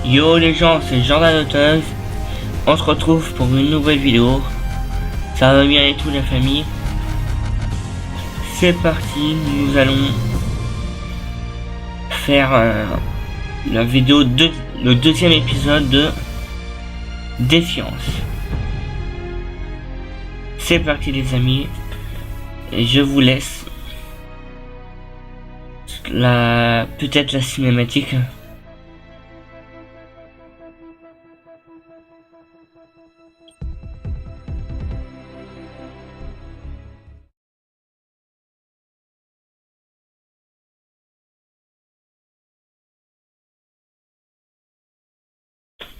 Yo les gens, c'est Jordan Autos. On se retrouve pour une nouvelle vidéo. Ça va bien et tout la famille. C'est parti, nous allons faire la vidéo le deuxième épisode de Défiance. C'est parti les amis. Et je vous laisse peut-être la cinématique.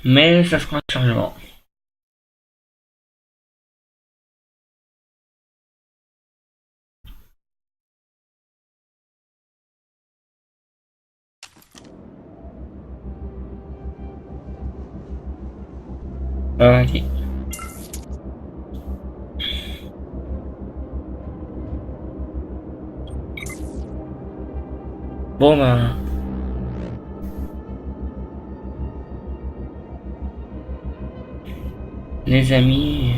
Mais ça sera un chargement. Allez. Bon ben. Les amis,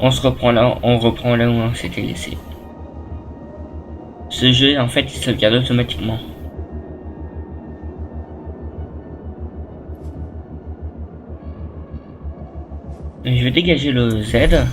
on reprend là où on s'était laissé. Ce jeu en fait il sauvegarde automatiquement. Je vais dégager le Z.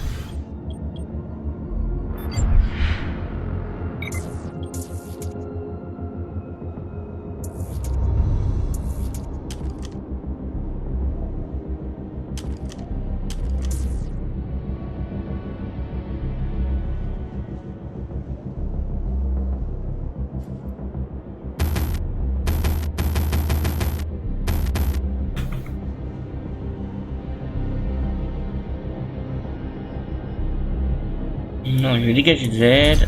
Non, je vais dégager le Z.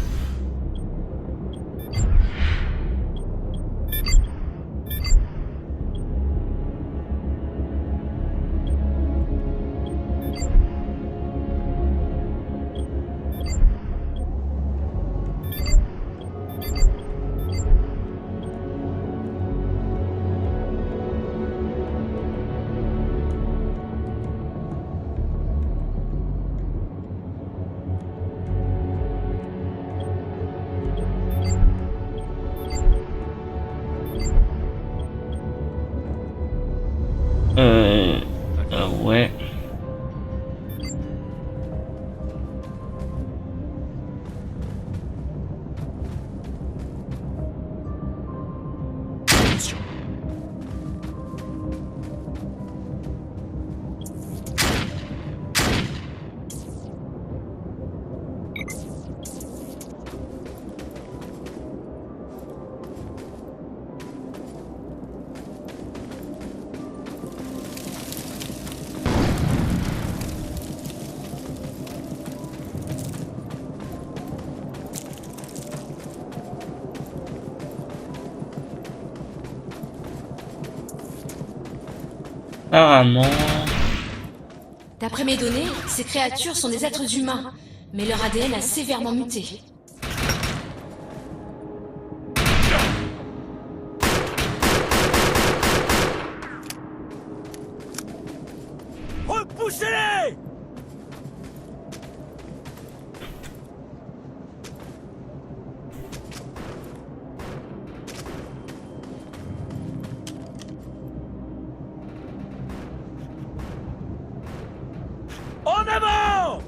Ouais. Apparemment. D'après mes données, ces créatures sont des êtres humains, mais leur ADN a sévèrement muté. Repoussez-les! En avant!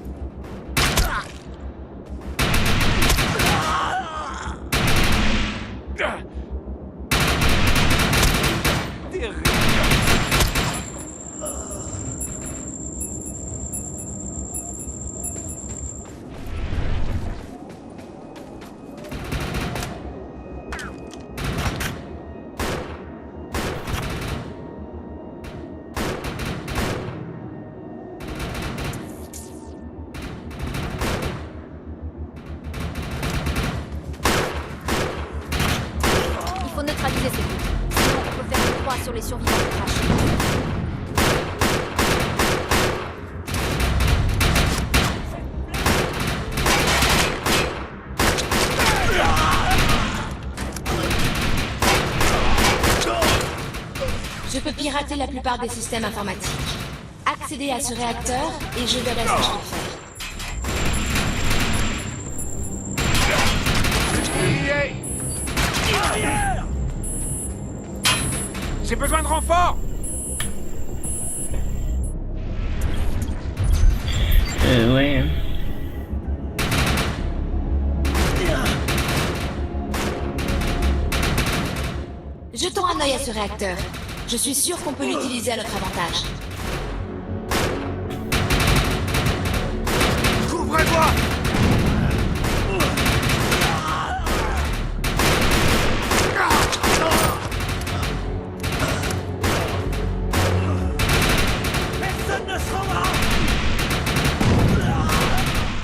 Il faut neutraliser ces trucs. Sinon, on peut faire une croix sur les survivants du crash. Je peux pire piraté la plupart des systèmes informatiques. Accédez à ce réacteur et je verrai ce que je peux faire. Arrière! J'ai besoin de renfort! Ouais. Jetons un œil à ce réacteur. Je suis sûr qu'on peut l'utiliser à notre avantage. Couvrez-moi! Personne ne se rendra!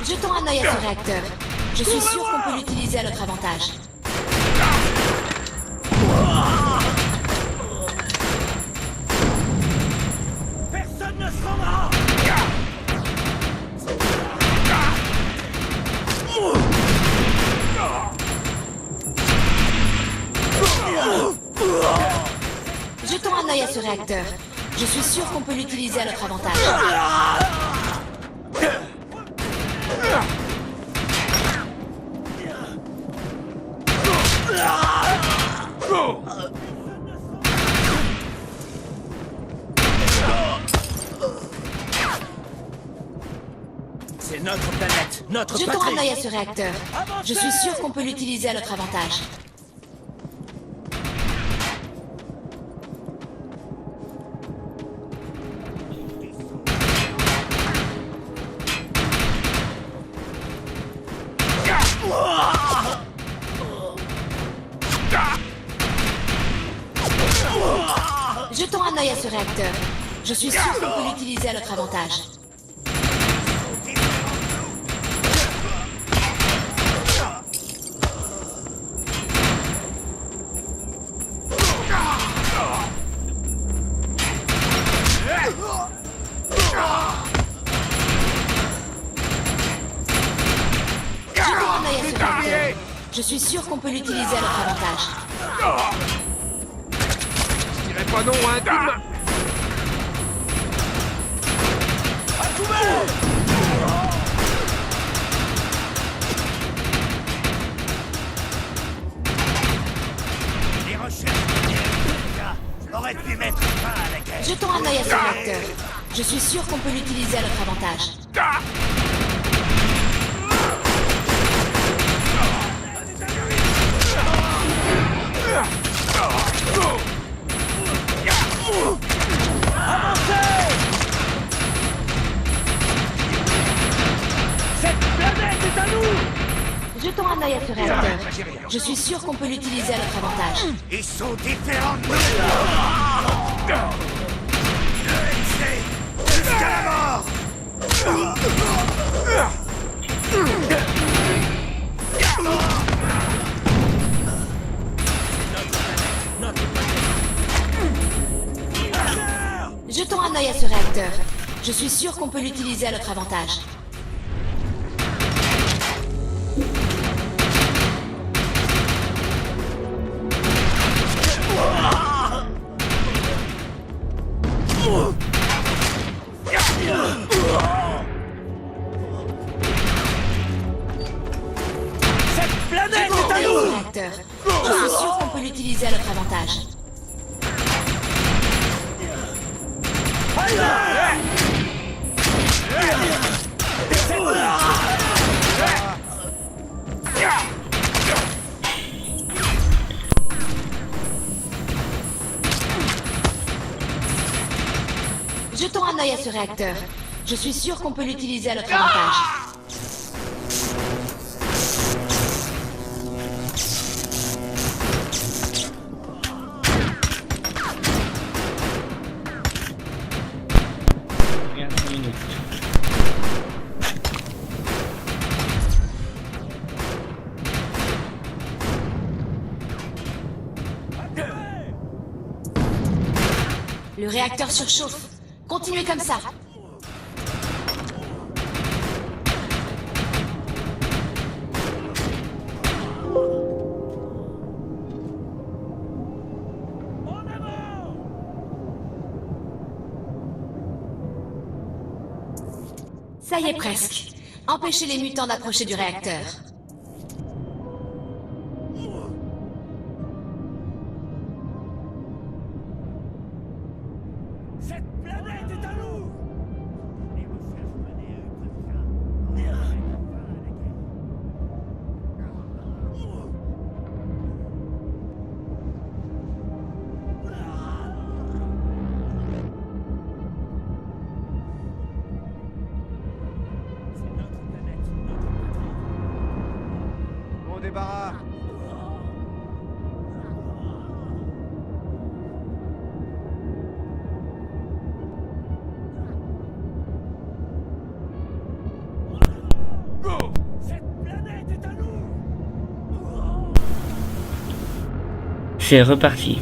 Jetons un œil à ce réacteur. Je suis sûr qu'on peut l'utiliser à notre avantage. Personne ne se rendra! Jetons un œil à ce réacteur. Je suis sûr qu'on peut l'utiliser à notre avantage. C'est notre planète, notre Jetons patrie! un œil à ce réacteur. Je suis sûr qu'on peut l'utiliser à notre avantage. Jetons un œil à ce réacteur. Je suis sûr qu'on peut l'utiliser à notre avantage. Jetons un œil à ce réacteur. Je suis sûr qu'on peut l'utiliser à notre avantage. Je dirais pas non à un coup de main! À couvert! Les recherches, j'aurais pu mettre fin à la guerre. Jetons un œil à ce réacteur. Je suis sûr qu'on peut l'utiliser à notre avantage. Cette planète est à nous! Jetons un œil à ce réacteur. Je suis sûr qu'on peut l'utiliser à notre avantage. Ils sont différents de nous! C'est jusqu'à la mort! Jetons un œil à ce réacteur. Je suis sûr qu'on peut l'utiliser à notre avantage. Cette planète Jetons un est à œil à ce nous! réacteur. Je suis sûr qu'on peut l'utiliser à notre avantage. Jetons un œil à ce réacteur. Je suis sûr qu'on peut l'utiliser à notre avantage. Regarde 5 minutes. Le réacteur surchauffe. Continuez comme ça. En avant! Ça y est presque. Empêchez les mutants d'approcher du réacteur. Cette planète est à nous. Les recherches menées à Utracia vont mettre fin à la guerre. C'est notre planète, notre patrie. Bon débarras. Go! Cette planète est à nous. C'est reparti.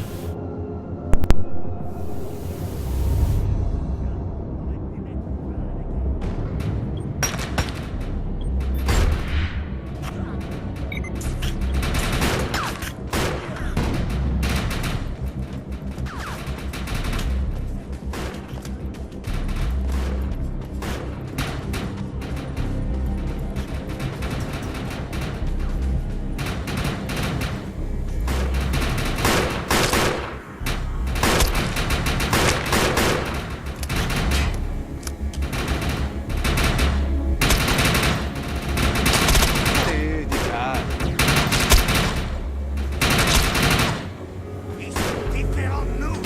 Allez, dégage. Ils sont différents de nous.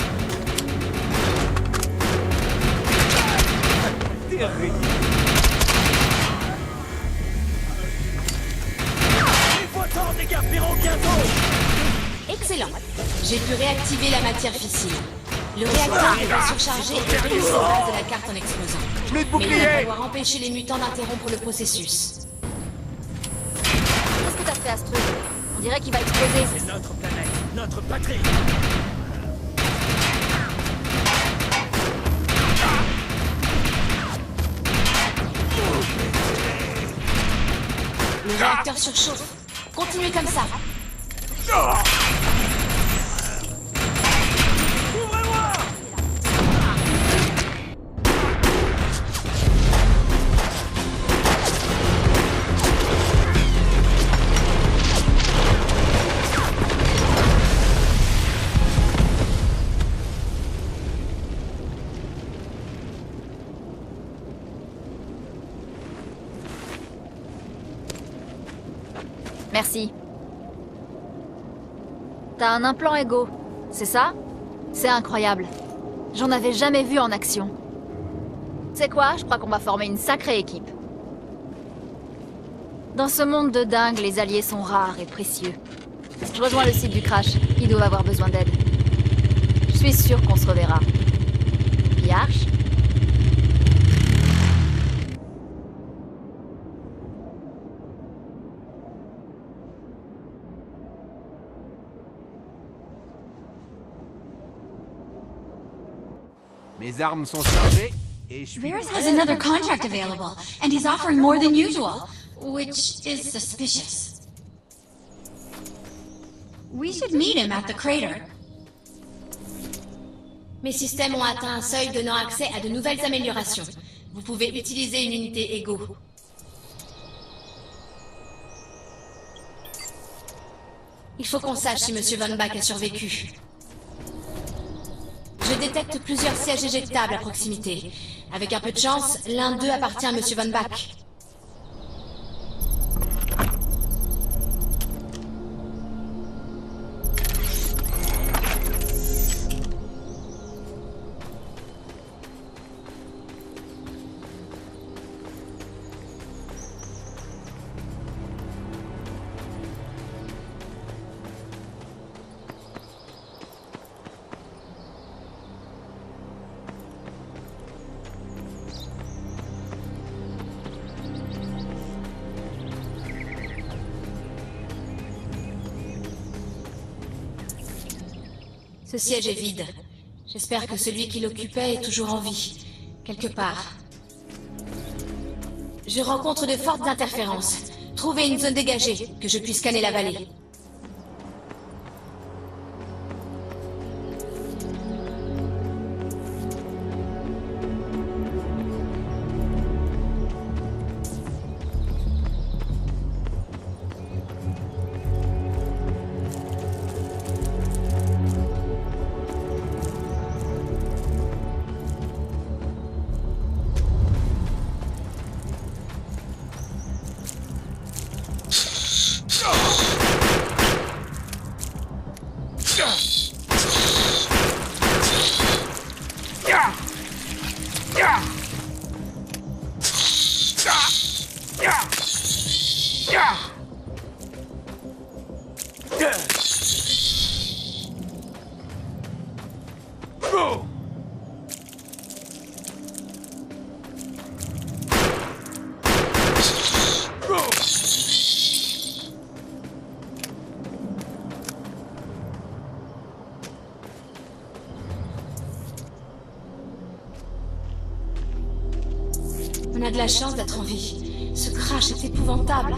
Terrible. Il faut tant d'égarpirons bientôt. Excellent. J'ai pu réactiver la matière fissile. Le réacteur devrait surcharger et brûler les bases de la carte en explosant. Plus de Mais il va bouclier. falloir empêcher les mutants d'interrompre le processus. Qu'est-ce que t'as fait à ce truc? On dirait qu'il va exploser. C'est notre planète, notre patrie. Le réacteur surchauffe. Continuez comme ça. Ouvrez-moi! Merci. T'as un implant Ego, c'est ça? C'est incroyable. J'en avais jamais vu en action. Tu sais quoi? Je crois qu'on va former une sacrée équipe. Dans ce monde de dingue, les alliés sont rares et précieux. Je rejoins le site du crash. Ils doivent avoir besoin d'aide. Je suis sûre qu'on se reverra. Yarch? Mes armes sont chargées et je suis... Varys has another contract available, and he's offering more than usual, which is suspicious. We should meet him at the crater. Mes systèmes ont atteint un seuil donnant accès à de nouvelles améliorations. Vous pouvez utiliser une unité Ego. Il faut qu'on sache si Monsieur Von Bach a survécu. Je détecte plusieurs sièges éjectables à proximité. Avec un peu de chance, l'un d'eux appartient à Monsieur Von Bach. Ce siège est vide. J'espère que celui qui l'occupait est toujours en vie, quelque part. Je rencontre de fortes interférences. Trouvez une zone dégagée, que je puisse scanner la vallée. On a de la chance d'être en vie. Ce crash est épouvantable.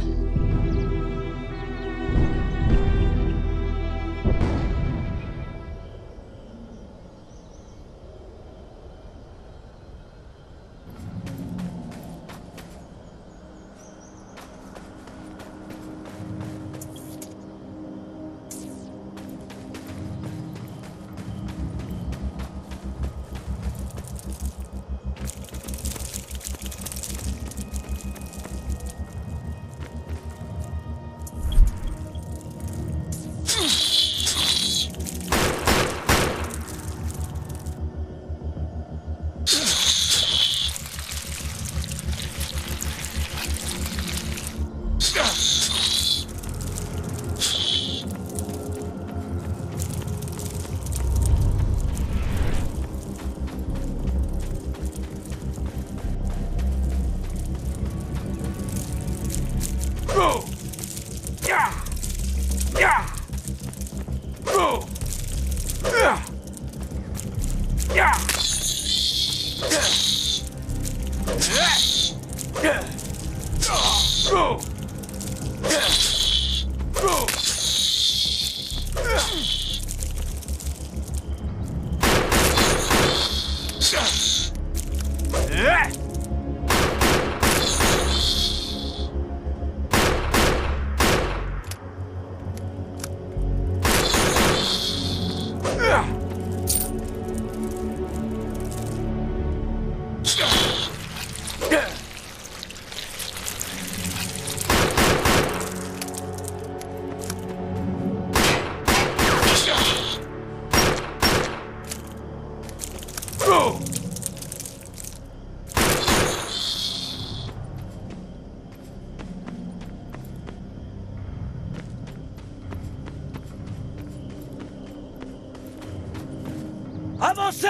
Avancez!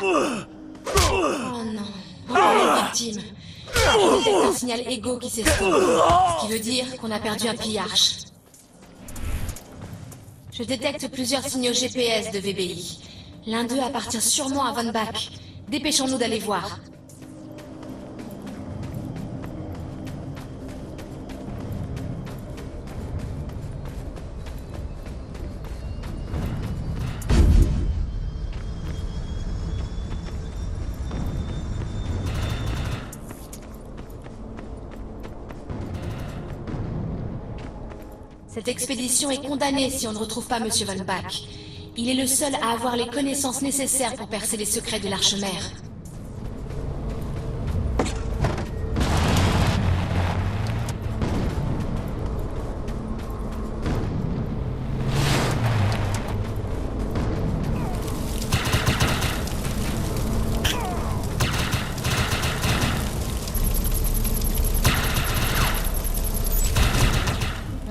Oh non, encore une victime. Je détecte un signal égo qui s'estompe, ce qui veut dire qu'on a perdu un pillage. Je détecte plusieurs signaux GPS de VBI. L'un d'eux appartient sûrement à Von Bach. Dépêchons-nous d'aller voir. Cette expédition est condamnée si on ne retrouve pas Monsieur Von Bach. Il est le seul à avoir les connaissances nécessaires pour percer les secrets de l'Arche-Mère.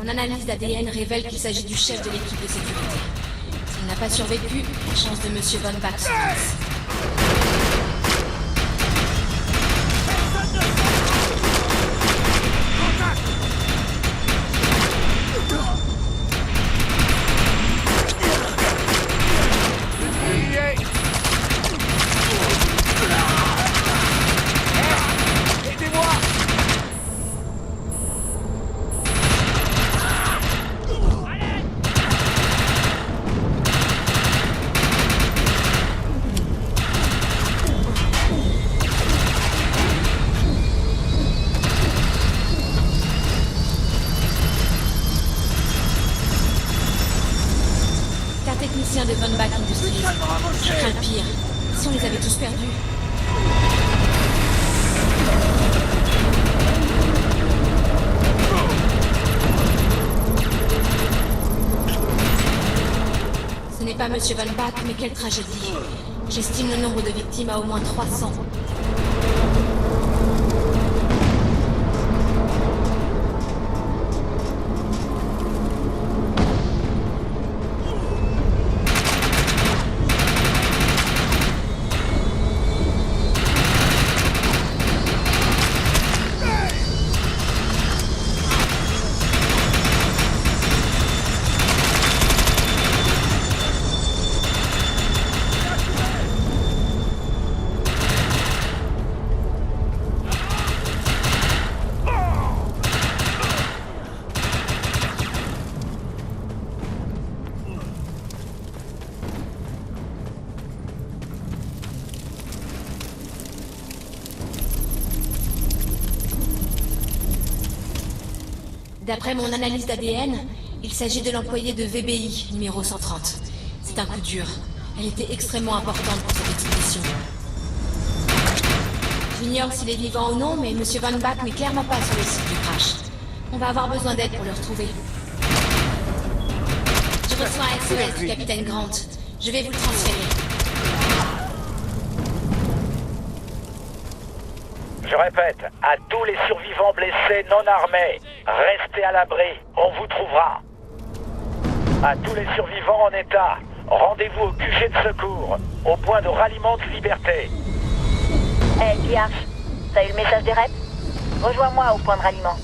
Mon analyse d'ADN révèle qu'il s'agit du chef de l'équipe de sécurité. S'il n'a pas survécu, les chances de Monsieur Von Bach sont minces. Technicien de Von Bach Industries. Je crains le pire. Si on les avait tous perdus. Ce n'est pas Monsieur Von Bach, mais quelle tragédie. J'estime le nombre de victimes à au moins 300. D'après mon analyse d'ADN, il s'agit de l'employé de VBI, numéro 130. C'est un coup dur. Elle était extrêmement importante pour cette expédition. J'ignore s'il est vivant ou non, mais Monsieur Van Bach n'est clairement pas sur le site du crash. On va avoir besoin d'aide pour le retrouver. Je reçois un SOS du capitaine Grant. Je vais vous le transférer. Je répète, à tous les survivants blessés non armés, restez à l'abri, on vous trouvera. À tous les survivants en état, rendez-vous au QG de secours, au point de ralliement de Liberté. Hey, Pierre, t'as eu le message des reps? Rejoins-moi au point de ralliement.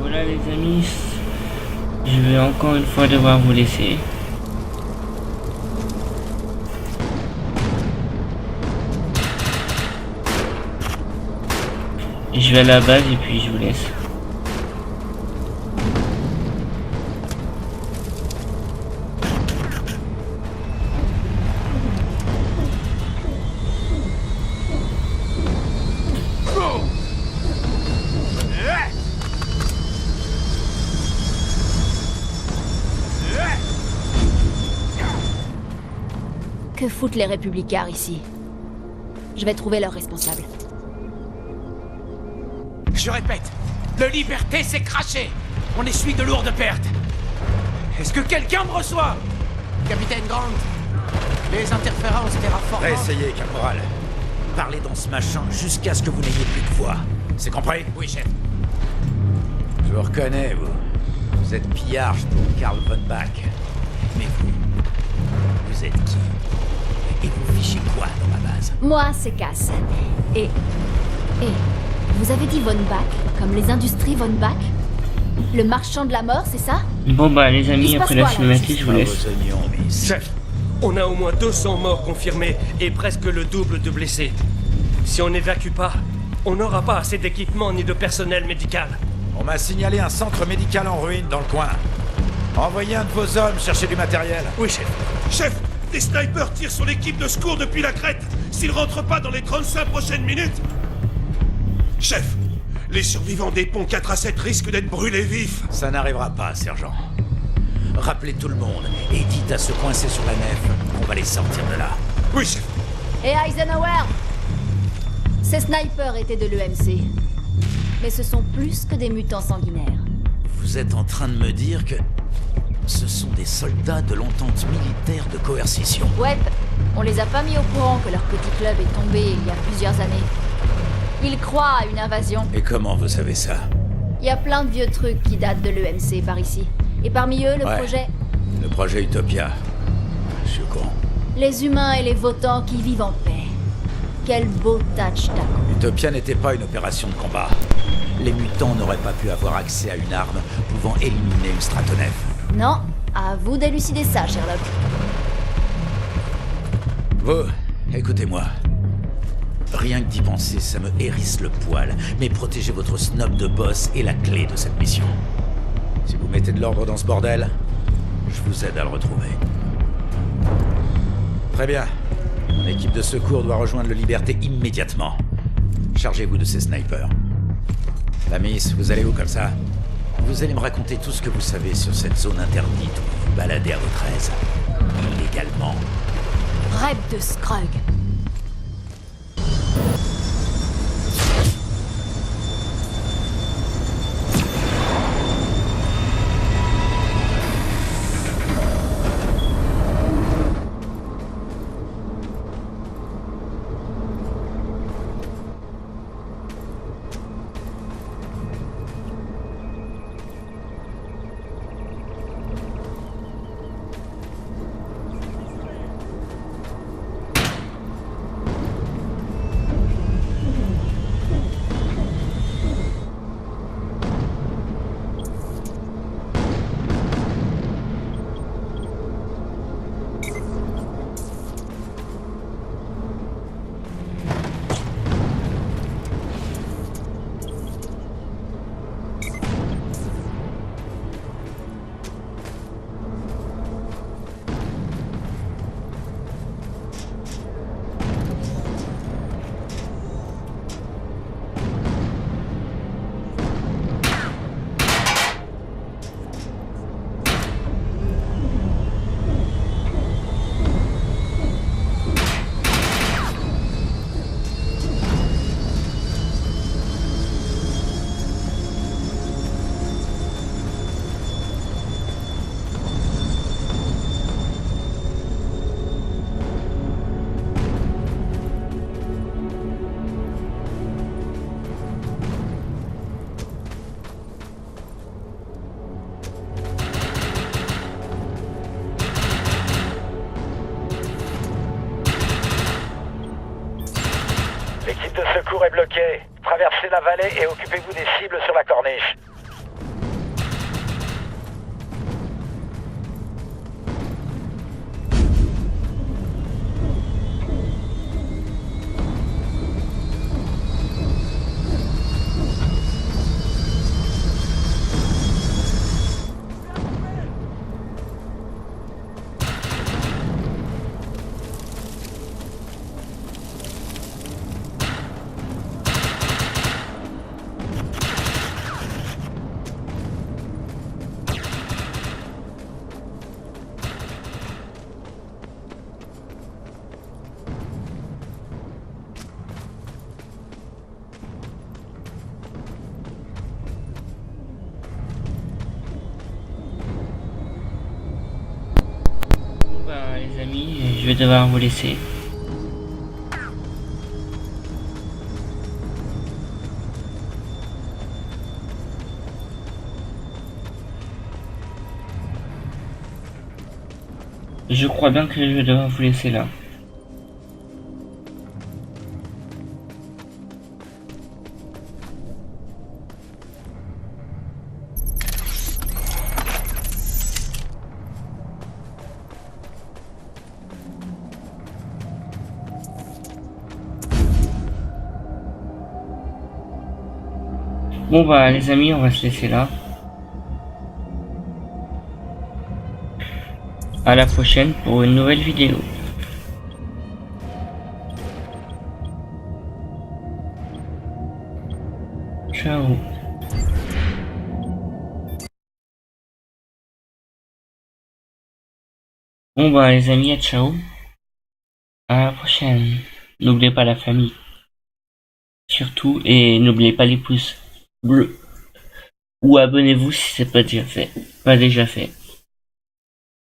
Voilà les amis, je vais encore une fois devoir vous laisser. Je vais à la base et puis je vous laisse. Que foutent les républicains ici? Je vais trouver leur responsable. Je répète, le Liberté s'est craché. On essuie de lourdes pertes. Est-ce que quelqu'un me reçoit? Capitaine Grant, les interférences terraformantes... Réessayez, caporal. Parlez dans ce machin jusqu'à ce que vous n'ayez plus de voix. C'est compris? Oui, chef. Je vous reconnais, vous. Vous êtes pillage pour Karl von Bach. Mais vous êtes qui? Et vous fichez quoi dans ma base? Moi, c'est Cass. Et... Vous avez dit Von Bach, comme les industries Von Bach? Le marchand de la mort, c'est ça? Bon bah les Il amis, se après passe la quoi, là, cinématique, je vous Pas laisse. vos oignons, miss. Chef, on a au moins 200 morts confirmés et presque le double de blessés. Si on n'évacue pas, on n'aura pas assez d'équipement ni de personnel médical. On m'a signalé un centre médical en ruine dans le coin. Envoyez un de vos hommes chercher du matériel. Oui, chef. Chef, des snipers tirent sur l'équipe de secours depuis la crête. S'ils rentrent pas dans les 35 prochaines minutes... Chef, les survivants des ponts 4 à 7 risquent d'être brûlés vifs. Ça n'arrivera pas, sergent. Rappelez tout le monde et dites à ceux coincés sur la nef qu'on va les sortir de là. Oui, chef. Et Eisenhower? Ces snipers étaient de l'EMC. Mais ce sont plus que des mutants sanguinaires. Vous êtes en train de me dire que ce sont des soldats de l'entente militaire de coercition. Ouais, on les a pas mis au courant que leur petit club est tombé il y a plusieurs années. Ils croient à une invasion. Et comment vous savez ça? Il y a plein de vieux trucs qui datent de l'EMC par ici. Et parmi eux, le Ouais. projet... Le projet Utopia. Je suis au courant. Les humains et les votants qui vivent en paix. Quel beau touch d'accord. Utopia n'était pas une opération de combat. Les mutants n'auraient pas pu avoir accès à une arme pouvant éliminer une stratonef. Non, à vous d'élucider ça, Sherlock. Vous, écoutez-moi. Rien que d'y penser, ça me hérisse le poil. Mais protéger votre snob de boss est la clé de cette mission. Si vous mettez de l'ordre dans ce bordel, je vous aide à le retrouver. Très bien. Mon équipe de secours doit rejoindre le Liberté immédiatement. Chargez-vous de ces snipers. La miss, vous allez où comme ça? Vous allez me raconter tout ce que vous savez sur cette zone interdite où vous vous baladez à votre aise. Illégalement. Rêve de Scrug. secours est bloqué. Traversez la vallée et occupez-vous des cibles sur la corniche. Les amis, je vais devoir vous laisser. Je crois bien que je vais devoir vous laisser là. Bon bah les amis, on va se laisser là. À la prochaine pour une nouvelle vidéo. Ciao. Bon bah les amis, ciao. À la prochaine. N'oubliez pas la famille. Surtout, et n'oubliez pas les pouces bleus. Ou abonnez-vous si c'est pas déjà fait.